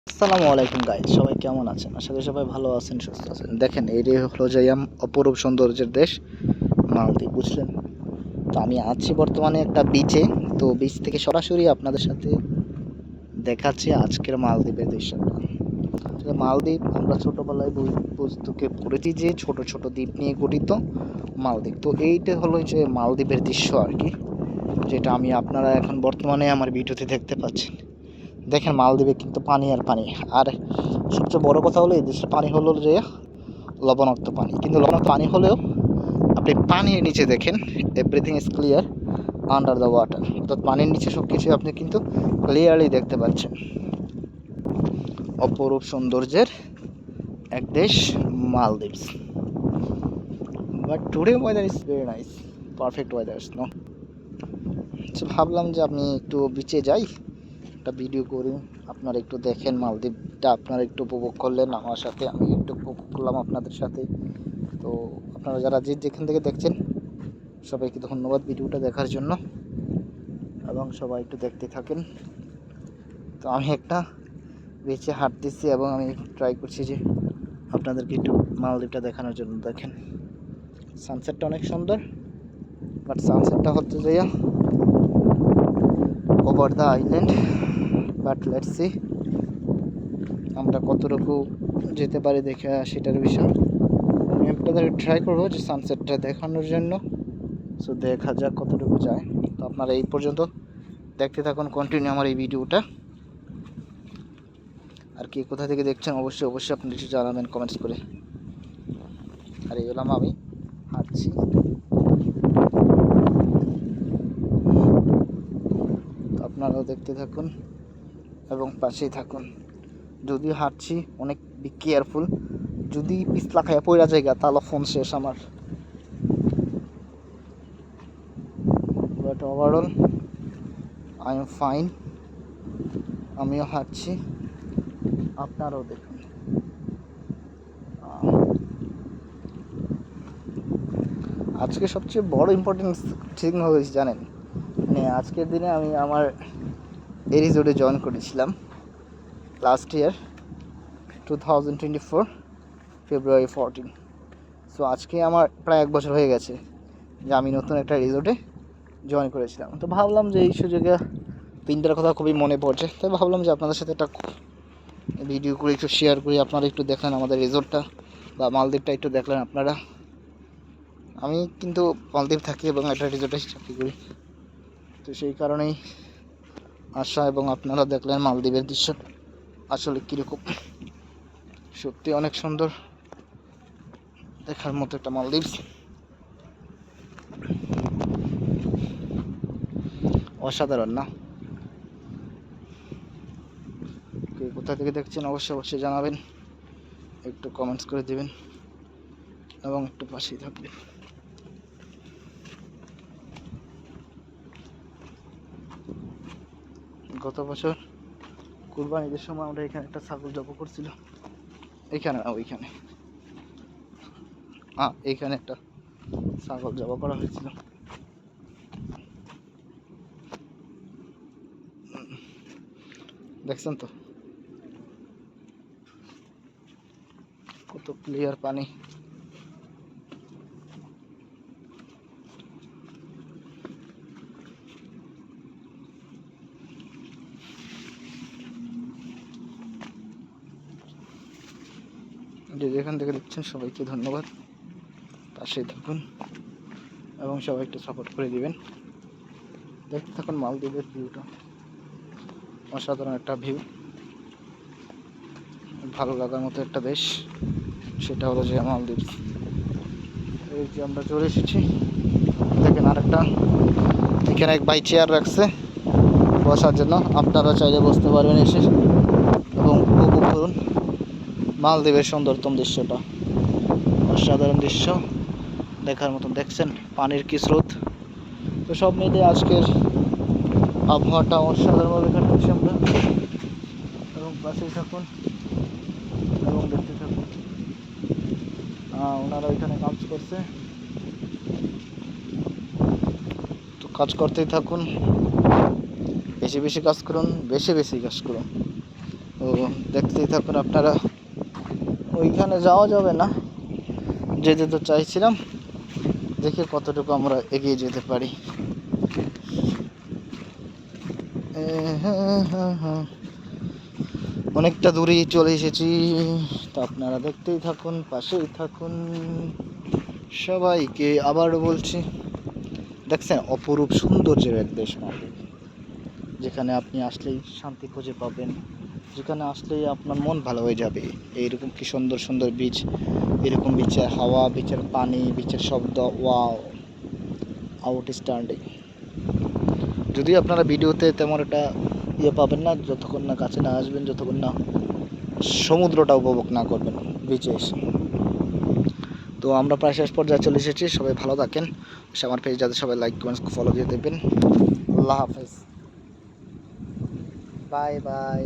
আসসালামু আলাইকুম গাইস, সবাই কেমন আছেন? আশা করি সবাই ভালো আছেন, সুস্থ আছেন। দেখেন, এটি হলো যে অপরূপ সৌন্দর্যের দেশ মালদ্বীপ, বুঝলেন? তো আমি আছি বর্তমানে একটা বিচে। তো বিচ থেকে সরাসরি আপনাদের সাথে দেখাচ্ছি আজকের মালদ্বীপের দৃশ্যটা। আসলে মালদ্বীপ আমরা ছোটবেলায় বই পুস্তকে পড়েছি যে ছোট ছোট দ্বীপ নিয়ে গঠিত মালদ্বীপ। তো এইটা হলো যে মালদ্বীপের দৃশ্য আর কি, যেটা আমি আপনারা এখন বর্তমানে আমার ভিডিওতে দেখতে পাচ্ছেন। দেখেন, মালদ্বীপে কিন্তু পানি আর পানি। আর সবচেয়ে বড় কথা হলো এই দেশের পানি হলো যে লবণাক্ত পানি, কিন্তু লবণাক্ত পানি হলেও আপনি পানির নিচে দেখেন everything is clear under the water, অর্থাৎ পানির নিচে সব কিছু আপনি কিন্তু ক্লিয়ারলি দেখতে পাচ্ছেন। অপরূপ সৌন্দর্যের এক দেশ Maldives. But today weather is very nice, perfect weather no. ভাবলাম যে আপনি একটু বিচে যাই, একটা ভিডিও করি, আপনারা একটু দেখেন মালদ্বীপটা, আপনারা একটু উপভোগ করলেন আমার সাথে, আমি একটু উপভোগ করলাম আপনাদের সাথে। তো আপনারা যারা যেখান থেকে দেখছেন সবাইকে ধন্যবাদ ভিডিওটা দেখার জন্য, এবং সবাই একটু দেখতে থাকেন। তো আমি একটা বেঁচে হাঁটতেছি এবং আমি ট্রাই করছি যে আপনাদেরকে একটু মালদ্বীপটা দেখানোর জন্য। দেখেন, সানসেটটা অনেক সুন্দর, বাট সানসেটটা হচ্ছে যে over the island. But let's see আমরা কতটুকু যেতে পারি দেখে সেটার বিষয়। আমি আপনাদের ট্রাই করবো যে সানসেটটা দেখানোর জন্য। সো দেখা যাক কতটুকু যায়। তো আপনারা এই পর্যন্ত দেখতে থাকুন কন্টিনিউ আমার এই ভিডিওটা। আর কি কোথা থেকে দেখছেন অবশ্যই অবশ্যই আপনি কিছু জানাবেন কমেন্টস করে। আর এই হলাম আমি হাঁটছি, আপনারাও দেখতে থাকুন এবং পাশেই থাকুন। যদিও হাঁটছি, অনেক বি কেয়ারফুল, যদি পিছলা খাইয়া পড়া জায়গা তাহলে ফোন শেষ আমার। But overall I am fine. আমিও হাঁটছি, আপনারাও দেখুন। আজকে সবচেয়ে বড় ইম্পর্টেন্ট থিং হয়েছে জানেন, মানে আজকের দিনে আমি আমার এই রিসোর্টে জয়েন করেছিলাম লাস্ট ইয়ার 2024 ফেব্রুয়ারি 14। সো আজকে আমার প্রায় 1 বছর হয়ে গেছে যে আমি নতুন একটা রিসোর্টে জয়েন করেছিলাম। তো ভাবলাম যে এই সুযোগে দিনটার কথা খুবই মনে পড়ছে, তাই ভাবলাম যে আপনাদের সাথে একটা ভিডিও করে একটু শেয়ার করি, আপনারা একটু দেখলেন আমাদের রিসোর্টটা বা মালদ্বীপটা একটু দেখলেন আপনারা। আমি কিন্তু মালদ্বীপ থাকি এবং একটা রিসোর্টে চাকরি করি, তো সেই কারণেই আসা, এবং আপনারা দেখলেন মালদ্বীপের দৃশ্য আসলে কীরকম। সত্যি অনেক সুন্দর, দেখার মতো একটা মালদ্বীপ, অসাধারণ না? কোথা থেকে দেখছেন অবশ্যই অবশ্যই জানাবেন, একটু কমেন্টস করে দেবেন এবং একটু পাশেই থাকবেন। গত বছর কুরবান ঈদের সময় আমরা এখানে একটা ছাগল জবাই করছিল, এইখানে না ওইখানে, এইখানে একটা ছাগল জবাই করা হয়েছিল। দেখছেন তো কত ক্লিয়ার পানি। যেখান থেকে দেখছেন সবাইকে ধন্যবাদ, পাশেই থাকুন এবং সবাই একটু সাপোর্ট করে দিবেন। দেখতে থাকুন মালদ্বীপের ভিউটা, অসাধারণ একটা ভিউ, ভালো লাগার মতো একটা দেশ, সেটা হলো যে মালদ্বীপ। এই যে আমরা চলে এসেছি, দেখেন আরেকটা এখানে এক ভাই চেয়ার রাখছে বসার জন্য, আপনারা চাইলে বসতে পারবেন এসে এবং উপভোগ করুন মালদ্বীপের সুন্দরতম দৃশ্যটা। অসাধারণ দৃশ্য দেখার মতন, দেখছেন পানির কি স্রোত। তো সব মিলিয়ে আজকের আবহাওয়াটা অসাধারণভাবে কাটাচ্ছি আমরা, এবং পাশেই থাকুন এবং দেখতে থাকুন। ওনারা এখানে কাজ করছে, তো কাজ করতেই থাকুন, বেশি বেশি কাজ করুন, বেশি বেশি কাজ করুন, দেখতেই থাকুন আপনারা। ওইখানে যাওয়া যাবে না, যেতে তো চাইছিলাম, দেখি কতটুকু আমরা এগিয়ে যেতে পারি। অনেকটা দূরেই চলে এসেছি, তো আপনারা দেখতেই থাকুন, পাশেই থাকুন। সবাইকে আবার বলছি, দেখছেন অপরূপ সৌন্দর্যের এক দেশ মালদ্বীপ, যেখানে আপনি আসলেই শান্তি খুঁজে পাবেন, যেখানে আসলেই আপনার মন ভালো হয়ে যাবে। এইরকম কি সুন্দর সুন্দর বিচ, এরকম বিচের হাওয়া, বিচের পানি, বিচের শব্দ, ওয়াও, আউটস্ট্যান্ডিং। যদি আপনারা ভিডিওতে তেমন একটা পাবেন না যতক্ষণ না কাছে না আসবেন, যতক্ষণ না সমুদ্রটা উপভোগ না করবেন বিচে এসে। তো আমরা প্রায় শেষ পর্যায়ে চলে এসেছি। সবাই ভালো থাকেন, আমার পেজ যাতে সবাই লাইক কমেন্টস ফলো দিয়ে দেবেন। আল্লাহ হাফেজ, বাই বাই।